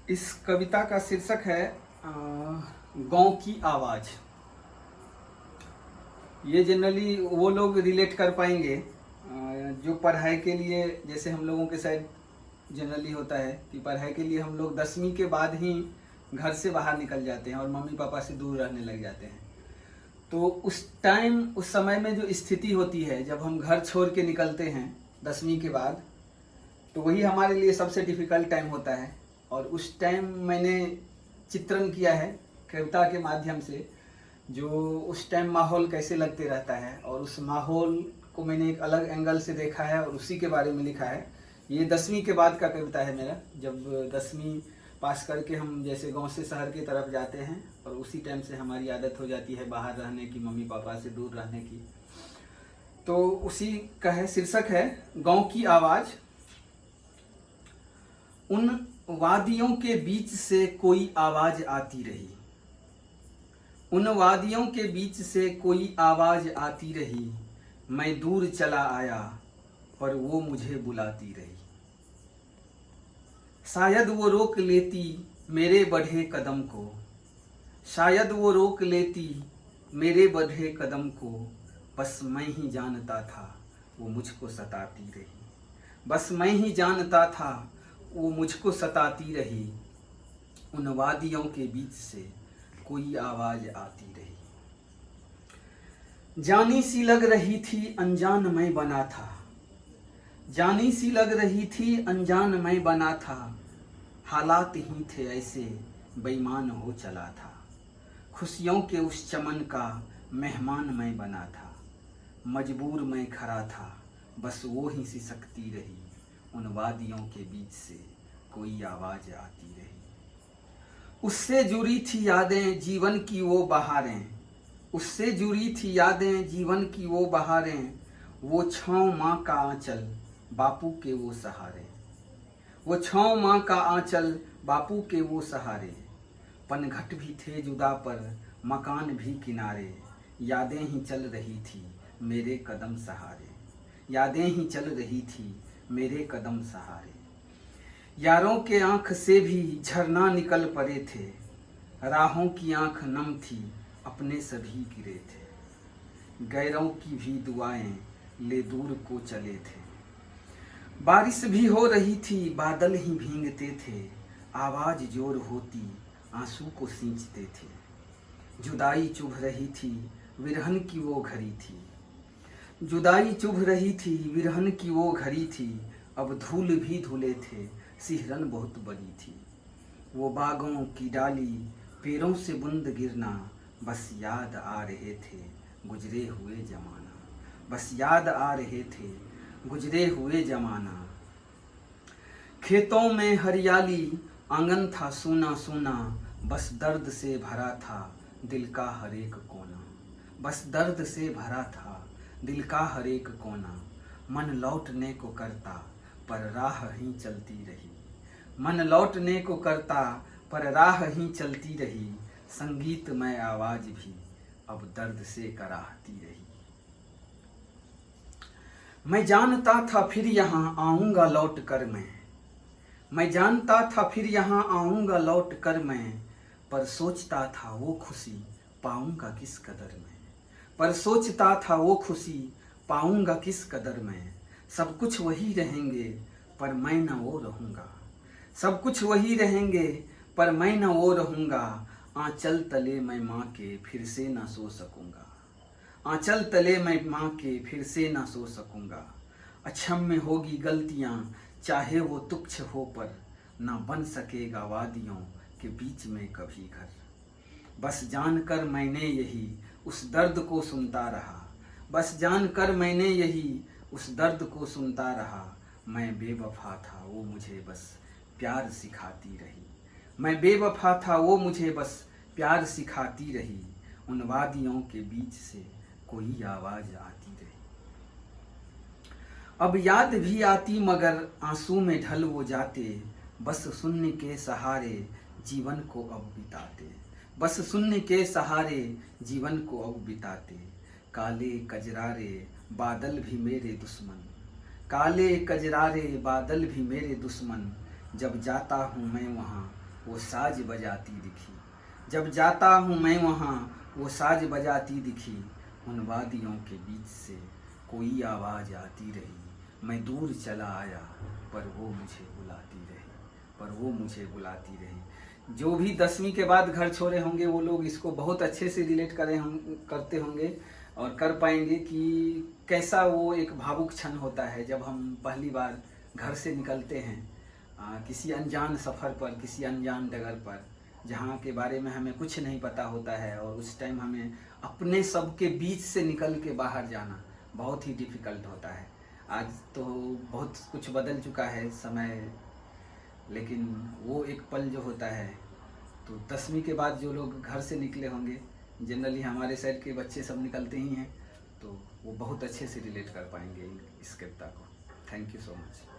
इस कविता का शीर्षक है गांव की आवाज़। ये जनरली वो लोग रिलेट कर पाएंगे जो पढ़ाई के लिए, जैसे हम लोगों के साइड जनरली होता है कि पढ़ाई के लिए हम लोग 10वीं के बाद ही घर से बाहर निकल जाते हैं और मम्मी पापा से दूर रहने लग जाते हैं। तो उस टाइम, उस समय में जो स्थिति होती है जब हम घर छोड़ के निकलते हैं 10वीं के बाद, तो वही हमारे लिए सबसे डिफ़िकल्ट टाइम होता है। और उस टाइम मैंने चित्रण किया है कविता के माध्यम से, जो उस टाइम माहौल कैसे लगते रहता है, और उस माहौल को मैंने एक अलग एंगल से देखा है और उसी के बारे में लिखा है। ये 10वीं के बाद का कविता है मेरा, जब 10वीं पास करके हम जैसे गांव से शहर की तरफ जाते हैं और उसी टाइम से हमारी आदत हो जाती है बाहर रहने की, मम्मी पापा से दूर रहने की। तो उसी का है, शीर्षक है गांव की आवाज़। उन वादियों के बीच से कोई आवाज़ आती रही, उन वादियों के बीच से कोई आवाज़ आती रही। मैं दूर चला आया पर वो मुझे बुलाती रही। शायद वो रोक लेती मेरे बढ़े कदम को, शायद वो रोक लेती मेरे बढ़े कदम को। बस मैं ही जानता था वो मुझको सताती रही, बस मैं ही जानता था वो मुझको सताती रही। उन वादियों के बीच से कोई आवाज़ आती रही। जानी सी लग रही थी अनजान मैं बना था, जानी सी लग रही थी अनजान मैं बना था। हालात ही थे ऐसे बेईमान हो चला था। खुशियों के उस चमन का मेहमान मैं बना था। मजबूर मैं खड़ा था, बस वो ही सिसकती रही। उन वादियों के बीच से कोई आवाज़ आती रही। उससे जुड़ी थी यादें जीवन की वो बहारें, उससे जुड़ी थी यादें जीवन की वो बहारें। वो छाँव माँ का आंचल बापू के वो सहारे, वो छाँव माँ का आंचल बापू के वो सहारे। पनघट भी थे जुदा पर मकान भी किनारे। यादें ही चल रही थी मेरे कदम सहारे, यादें ही चल रही थी मेरे कदम सहारे। यारों के आँख से भी झरना निकल पड़े थे। राहों की आँख नम थी अपने सभी गिरे थे। गैरों की भी दुआएं ले दूर को चले थे। बारिश भी हो रही थी बादल ही भींगते थे। आवाज़ जोर होती आंसू को सींचते थे। जुदाई चुभ रही थी विरहन की वो घड़ी थी, जुदाई चुभ रही थी विरहन की वो घड़ी थी। अब धूल भी धुले थे सिहरन बहुत बड़ी थी। वो बागों की डाली पैरों से बूंद गिरना, बस याद आ रहे थे गुजरे हुए जमाना, बस याद आ रहे थे गुजरे हुए जमाना। खेतों में हरियाली आंगन था सूना सूना। बस दर्द से भरा था दिल का हर एक कोना, बस दर्द से भरा था दिल का हर एक कोना। मन लौटने को करता पर राह ही चलती रही, मन लौटने को करता पर राह ही चलती रही। संगीतमय आवाज़ भी अब दर्द से कराहती रही। मैं जानता था फिर यहाँ आऊँगा लौट कर मैं जानता था फिर यहाँ आऊँगा लौट कर मैं। पर सोचता था वो खुशी पाऊँगा किस कदर में, पर सोचता था वो खुशी पाऊँगा किस कदर में। सब कुछ वही रहेंगे पर मैं न वो रहूँगा, सब कुछ वही रहेंगे पर मैं न वो रहूँगा। आंचल तले मैं माँ के फिर से न सो सकूँगा, आंचल तले मैं माँ के फिर से न सो सकूँगा। अक्षम्य होगी गलतियाँ चाहे वो तुच्छ हो, पर न बन सकेगा वादियों के बीच में कभी घर। बस जानकर मैंने यही उस दर्द को सुनता रहा, बस जानकर मैंने यही उस दर्द को सुनता रहा। मैं बेवफा था वो मुझे बस प्यार सिखाती रही, मैं बेवफा था वो मुझे बस प्यार सिखाती रही। उन वादियों के बीच से कोई आवाज़ आती रही। अब याद भी आती मगर आंसू में ढल वो जाते। बस शून्य के सहारे जीवन को अब बिताते, बस शून्य के सहारे जीवन को अब बिताते। काले कजरारे बादल भी मेरे दुश्मन, काले कजरारे बादल भी मेरे दुश्मन। जब जाता हूँ मैं वहाँ वो साज बजाती दिखी। जब जाता हूँ मैं वहाँ वो साज बजाती दिखी। उन वादियों के बीच से कोई आवाज़ आती रही। मैं दूर चला आया पर वो मुझे बुलाती रही। जो भी 10वीं के बाद घर छोड़े होंगे वो लोग इसको बहुत अच्छे से रिलेट करते होंगे और कर पाएंगे कि कैसा वो एक भावुक क्षण होता है जब हम पहली बार घर से निकलते हैं किसी अनजान सफ़र पर, किसी अनजान डगर पर, जहाँ के बारे में हमें कुछ नहीं पता होता है और उस टाइम हमें अपने सब के बीच से निकल के बाहर जाना बहुत ही डिफ़िकल्ट होता है। आज तो बहुत कुछ बदल चुका है समय, लेकिन वो एक पल जो होता है, तो 10वीं के बाद जो लोग घर से निकले होंगे, जनरली हमारे साइड के बच्चे सब निकलते ही हैं, तो वो बहुत अच्छे से रिलेट कर पाएंगे इस कविता को। Thank you so much.